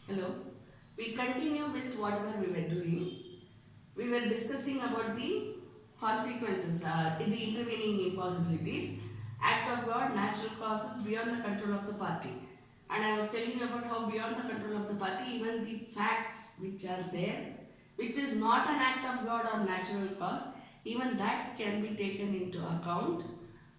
Hello. We continue with whatever we were doing. We were discussing about the consequences, the intervening impossibilities, act of God, natural causes beyond the control of the party. And I was telling you about how beyond the control of the party, even the facts which are there, which is not an act of God or natural cause, even that can be taken into account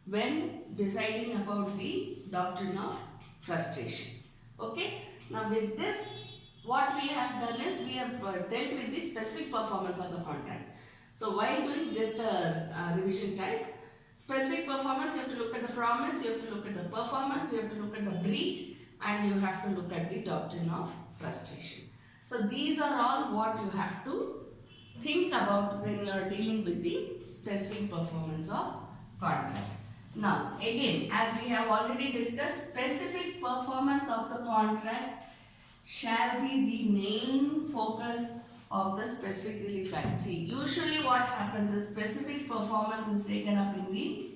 when deciding about the doctrine of frustration. Okay, now with this, what we have done is we have dealt with the specific performance of the contract. So while doing just a revision type, specific performance, you have to look at the promise, you have to look at the performance, you have to look at the breach, and you have to look at the doctrine of frustration. So these are all what you have to think about when you are dealing with the specific performance of contract. Now again, as we have already discussed, specific performance of the contract shall be the main focus of the specific relief act. See, usually what happens is specific performance is taken up in the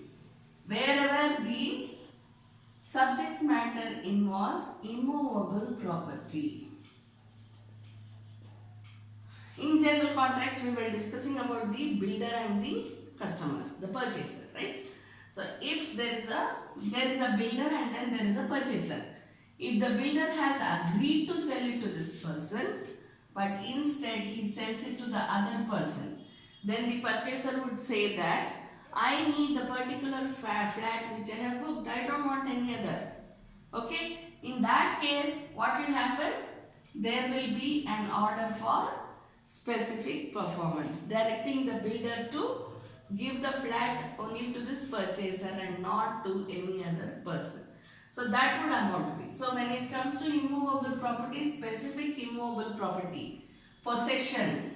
wherever the subject matter involves immovable property. In general contracts, we were discussing about the builder and the customer, the purchaser, right? So if there is a builder and then there is a purchaser. If the builder has agreed to sell it to this person, but instead he sells it to the other person, then the purchaser would say that I need the particular flat which I have booked. I don't want any other. Okay? In that case, what will happen? There will be an order for specific performance, directing the builder to give the flat only to this purchaser and not to any other person. So that would amount to it. So when it comes to immovable property, specific immovable property, possession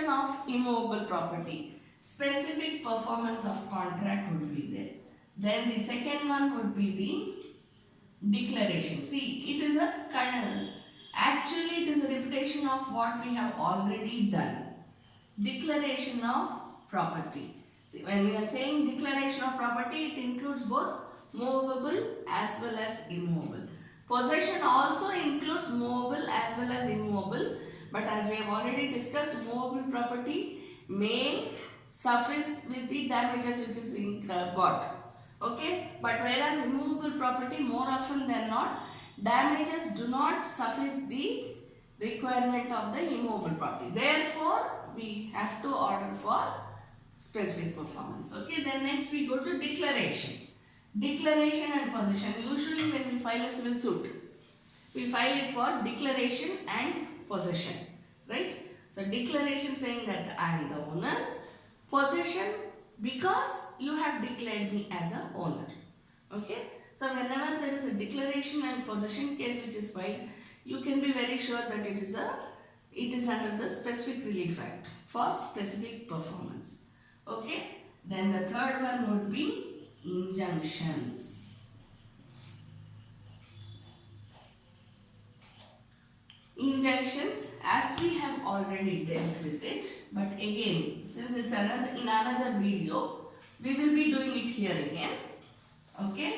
of immovable property, specific performance of contract would be there. Then the second one would be the declaration. See, it is actually it is a repetition of what we have already done. Declaration of property. See, when we are saying declaration of property, it includes both movable as well as immovable. Possession also includes movable as well as immovable, but as we have already discussed, movable property may suffice with the damages which is got. Okay, but whereas immovable property, more often than not, damages do not suffice the requirement of the immovable property. Therefore, we have to order for specific performance. Okay, then next we go to declaration. Declaration and possession. Usually when we file a civil suit, we file it for declaration and possession, right? So declaration saying that I am the owner, possession because you have declared me as a owner. Okay, so whenever there is a declaration and possession case which is filed, you can be very sure that it is under the specific relief act for specific performance. Okay, then the third one would be injunctions. Injunctions, as we have already dealt with it, but again, since it's in another video, we will be doing it here again. Okay.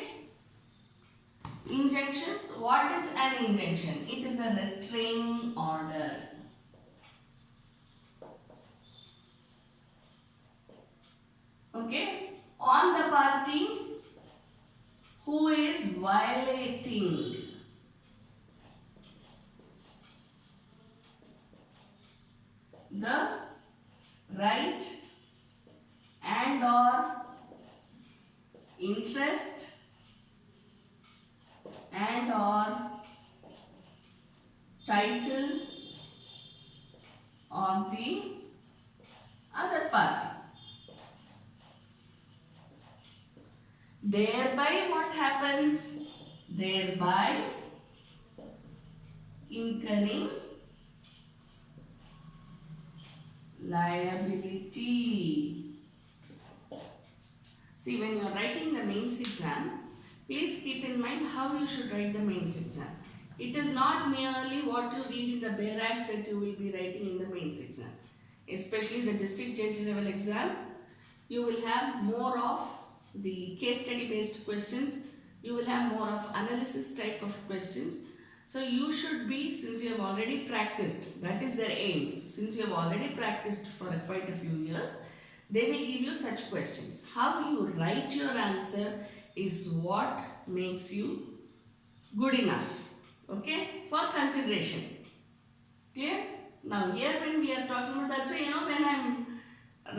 Injunctions. What is an injunction? It is a restraining order. Okay. On the party who is violating the right and or interest and or title of the other party. Thereby what happens? Thereby incurring liability. See, when you are writing the mains exam, please keep in mind how you should write the mains exam. It is not merely what you read in the bare act that you will be writing in the mains exam. Especially the district judge level exam, you will have more of the case study based questions You will have more of analysis type of questions. So you should be, since you have already practiced, that is their aim. Since you have already practiced for quite a few years, they will give you such questions. How you write your answer is what makes you good enough, okay, for consideration. Clear? Now here when we are talking about that, so when I am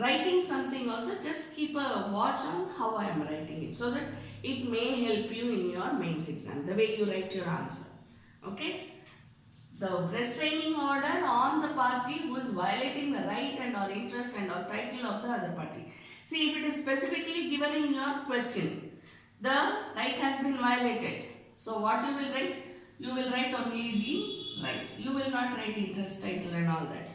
writing something also, just keep a watch on how I am writing it, so that it may help you in your mains exam, the way you write your answer. Okay? The restraining order on the party who is violating the right and or interest and or title of the other party. See, if it is specifically given in your question, the right has been violated. So what you will write? You will write only the right. You will not write interest, title and all that.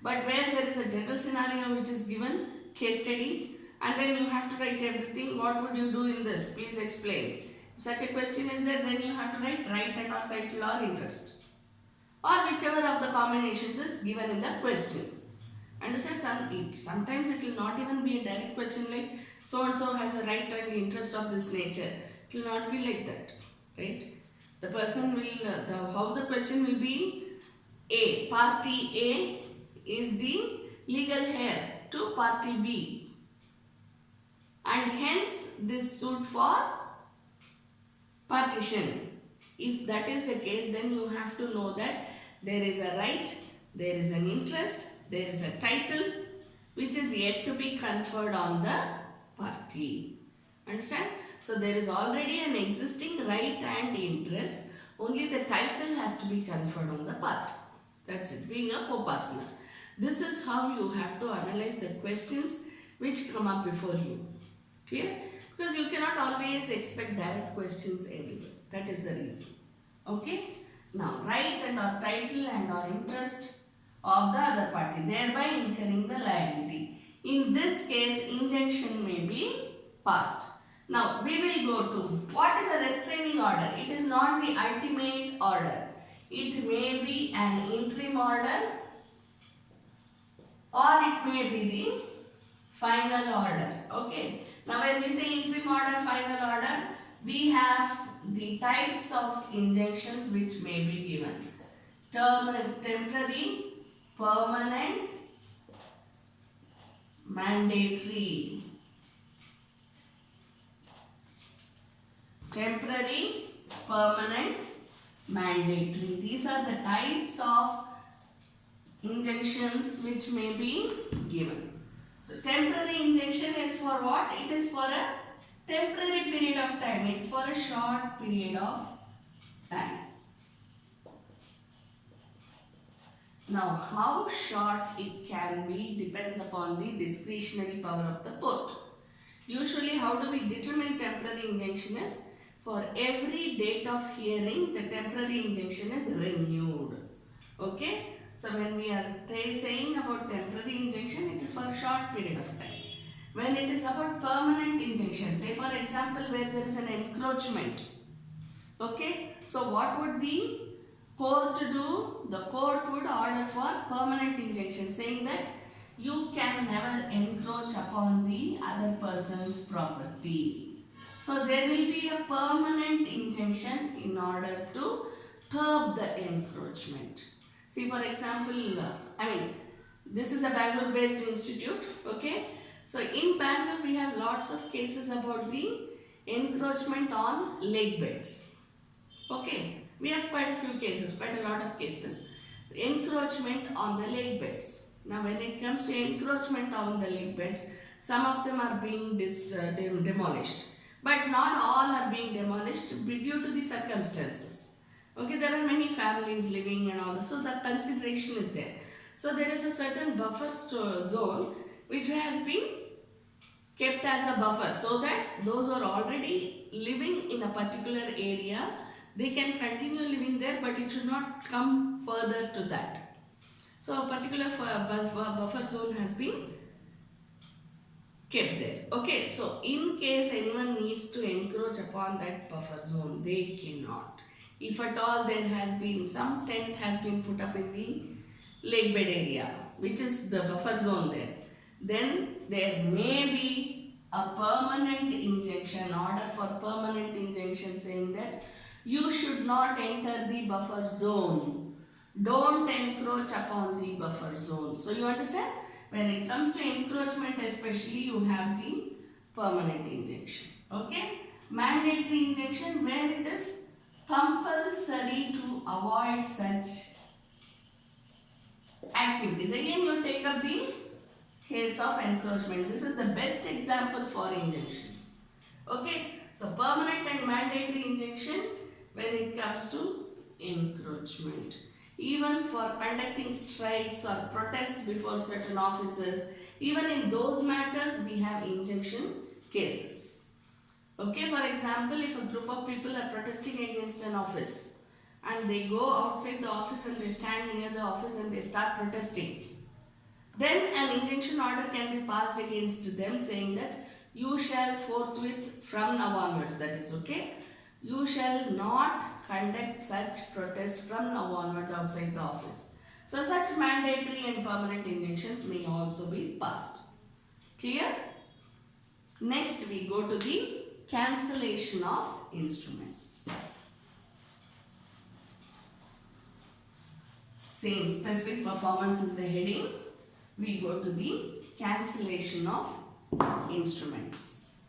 But where there is a general scenario which is given, case study, and then you have to write everything, what would you do in this? Please explain. If such a question is there, then you have to write right and or title or interest, or whichever of the combinations is given in the question. Understand? Sometimes it will not even be a direct question like so and so has a right and interest of this nature. It will not be like that, right? The person will, how the question will be, A, party A is the legal heir to party B, and hence this suit for partition. If that is the case, then you have to know that there is a right, there is an interest, there is a title which is yet to be conferred on the party. Understand? So there is already an existing right and interest, only the title has to be conferred on the party. That's it, being a co-partner. This is how you have to analyze the questions which come up before you. Clear? Because you cannot always expect direct questions everywhere. That is the reason. Okay? Now, right and or title and or interest of the other party, thereby incurring the liability. In this case, injunction may be passed. Now, we will go to what is a restraining order. It is not the ultimate order. It may be an interim order, or it may be the final order. Okay. Now, when we say interim order, final order, we have the types of injunctions which may be given. Temporary, permanent, mandatory. Temporary, permanent, mandatory. These are the types of injunctions which may be given. So, temporary injunction is for what? It is for a temporary period of time. It's for a short period of time. Now, how short it can be depends upon the discretionary power of the court. Usually, how do we determine temporary injunction is, for every date of hearing, the temporary injunction is renewed. Okay? So, when we are saying about temporary injunction, it is for a short period of time. When it is about permanent injunction, say for example, where there is an encroachment. Okay? So, what would the court do? The court would order for permanent injunction, saying that you can never encroach upon the other person's property. So, there will be a permanent injunction in order to curb the encroachment. See, for example, this is a Bangalore based institute, okay? So, in Bangalore, we have lots of cases about the encroachment on lake beds, okay? We have quite a few cases, quite a lot of cases. Encroachment on the lake beds. Now, when it comes to encroachment on the lake beds, some of them are being demolished, but not all are being demolished due to the circumstances. Okay, there are many families living and all this, so the consideration is there. So, there is a certain buffer zone which has been kept as a buffer, so that those who are already living in a particular area, they can continue living there, but it should not come further to that. So, a particular buffer zone has been kept there. Okay, so in case anyone needs to encroach upon that buffer zone, they cannot. If at all there has been some tent has been put up in the lake bed area, which is the buffer zone there, then there may be a permanent injunction, order for permanent injunction saying that you should not enter the buffer zone. Don't encroach upon the buffer zone. So you understand? When it comes to encroachment especially, you have the permanent injunction. Okay? Mandatory injunction where it is compulsory to avoid such activities. Again, you take up the case of encroachment. This is the best example for injunctions. Okay? So, permanent and mandatory injunction when it comes to encroachment. Even for conducting strikes or protests before certain offices, even in those matters, we have injunction cases. Okay, for example, if a group of people are protesting against an office and they go outside the office and they stand near the office and they start protesting, then an injunction order can be passed against them saying that you shall forthwith from now onwards, that is okay, you shall not conduct such protest from now onwards outside the office. So such mandatory and permanent injunctions may also be passed. Clear? Next we go to the cancellation of instruments. Same, specific performance is the heading. We go to the cancellation of instruments.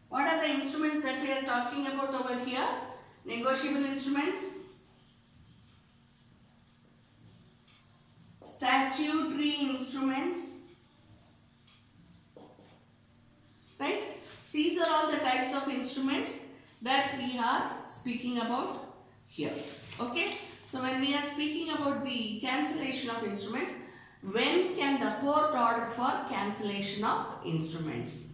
What are the instruments that we are talking about over here? Negotiable instruments, statutory instruments, right? These are all the types of instruments that we are speaking about here. Okay? So when we are speaking about the cancellation of instruments, when can the court order for cancellation of instruments?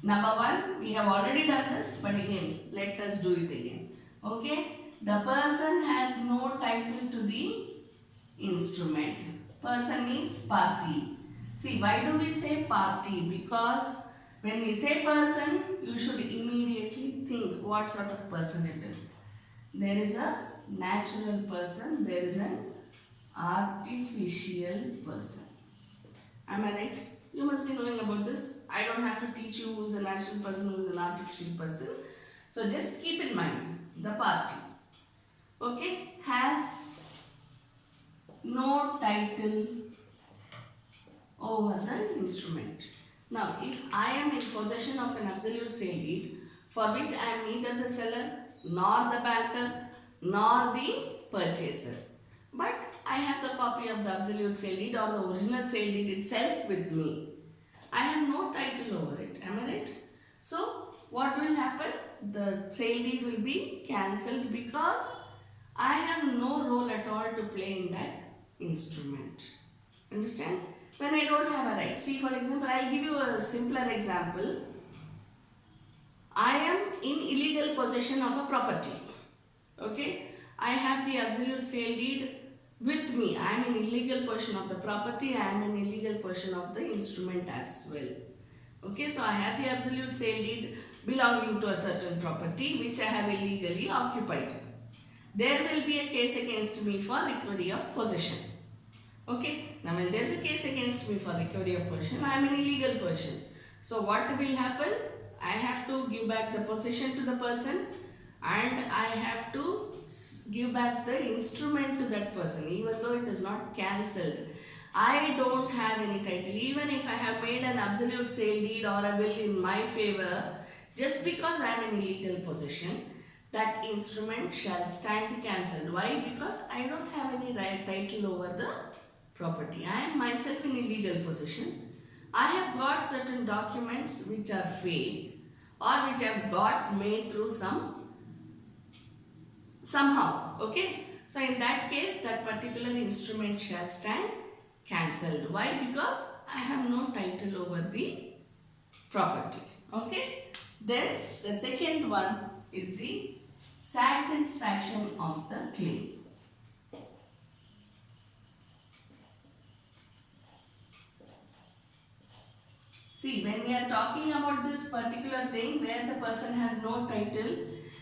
Number one, we have already done this, but again, let us do it again. Okay? The person has no title to the instrument. Person means party. See, why do we say party? Because when we say person, you should immediately think what sort of person it is. There is a natural person, there is an artificial person. Am I right? You must be knowing about this. I don't have to teach you who is a natural person, who is an artificial person. So just keep in mind, the party, okay, has no title over the instrument. Now, if I am in possession of an absolute sale deed for which I am neither the seller, nor the banker, nor the purchaser, but I have the copy of the absolute sale deed or the original sale deed itself with me, I have no title over it. Am I right? So, what will happen? The sale deed will be cancelled because I have no role at all to play in that instrument. Understand? When I don't have a right. See, for example, I will give you a simpler example. I am in illegal possession of a property. Okay? I have the absolute sale deed with me. I am in illegal possession of the property. I am in illegal possession of the instrument as well. Okay, so I have the absolute sale deed belonging to a certain property which I have illegally occupied. There will be a case against me for recovery of possession. Okay, now when there is a case against me for recovery of possession, I am in illegal possession. So what will happen? I have to give back the possession to the person and I have to give back the instrument to that person even though it is not cancelled. I don't have any title. Even if I have made an absolute sale deed or a will in my favor, just because I am in illegal possession, that instrument shall stand cancelled. Why? Because I don't have any right title over the property. I am myself in illegal possession. I have got certain documents which are fake or which I have got made through somehow. Okay. So in that case, that particular instrument shall stand cancelled. Why? Because I have no title over the property. Okay. Then the second one is the satisfaction of the claim. See, when we are talking about this particular thing where the person has no title,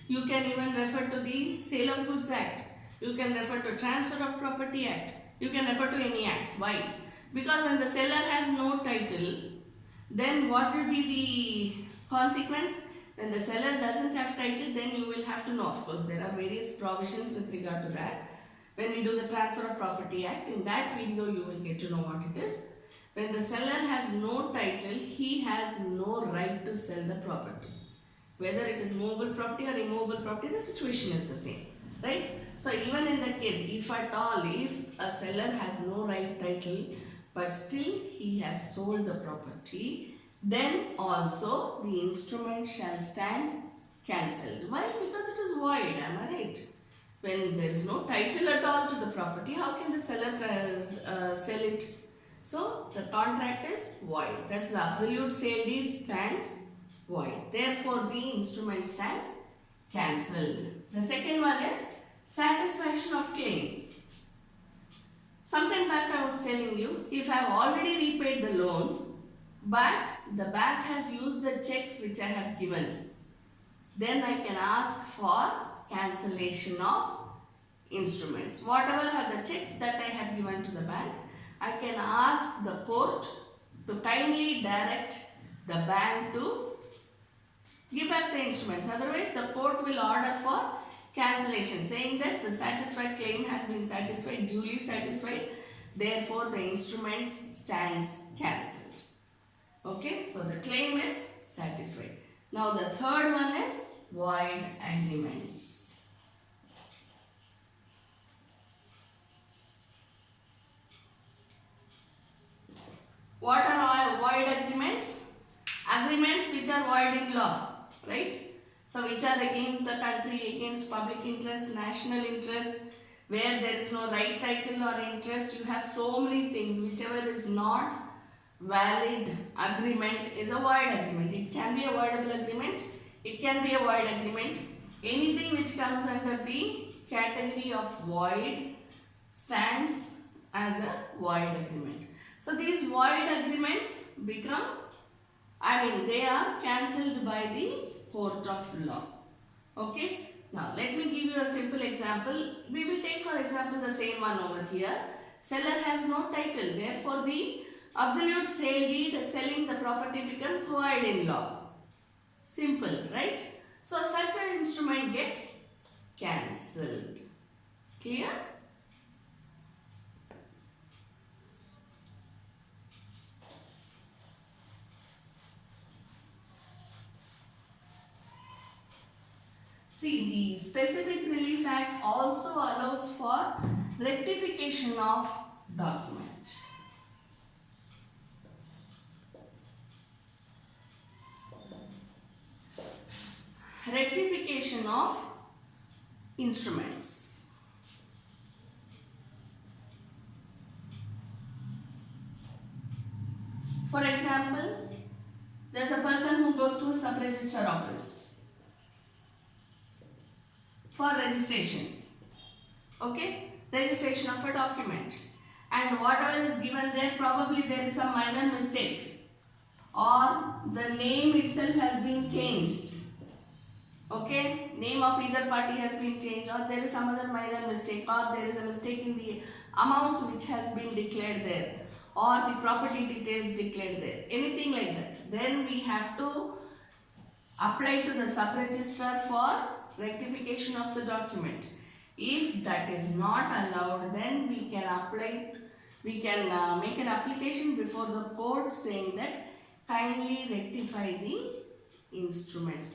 you can even refer to the Sale of Goods Act. You can refer to Transfer of Property Act. You can refer to any acts. Why? Because when the seller has no title, then what will be the consequence? When the seller doesn't have title, then you will have to know. Of course, there are various provisions with regard to that. When we do the Transfer of Property Act, in that video you will get to know what it is. When the seller has no title, he has no right to sell the property. Whether it is movable property or immovable property, the situation is the same. Right? So even in that case, if at all, if a seller has no right title, but still he has sold the property, then also the instrument shall stand cancelled. Why? Because it is void, am I right? When there is no title at all to the property, how can the seller sell it? So the contract is void. That's the absolute sale deed stands void. Therefore, the instrument stands cancelled. The second one is satisfaction of claim. Sometime back I was telling you, if I have already repaid the loan, but the bank has used the checks which I have given, then I can ask for cancellation of instruments. Whatever are the checks that I have given to the bank, I can ask the court to kindly direct the bank to give back the instruments. Otherwise, the court will order for cancellation, saying that the satisfied claim has been satisfied, duly satisfied. Therefore, the instrument stands cancelled. Okay, so the claim is satisfied. Now, the third one is void agreements. What are void agreements? Agreements which are void in law, right? So which are against the country, against public interest, national interest, where there is no right title or interest. You have so many things. Whichever is not valid agreement is a void agreement. It can be a voidable agreement. It can be a void agreement. Anything which comes under the category of void stands as a void agreement. So these void agreements become, they are cancelled by the court of law. Okay. Now let me give you a simple example. We will take for example the same one over here. Seller has no title. Therefore the absolute sale deed selling the property becomes void in law. Simple, right? So such an instrument gets cancelled. Clear? See, the Specific Relief Act also allows for rectification of document. Rectification of instruments. For example, there is a person who goes to a sub-register office for registration. Okay, registration of a document, and whatever is given there, probably there is some minor mistake, or the name itself has been changed. Okay, name of either party has been changed, or there is some other minor mistake, or there is a mistake in the amount which has been declared there, or the property details declared there, anything like that. Then we have to apply to the sub-registrar for rectification of the document. If that is not allowed, then we can make an application before the court saying that kindly rectify the instruments.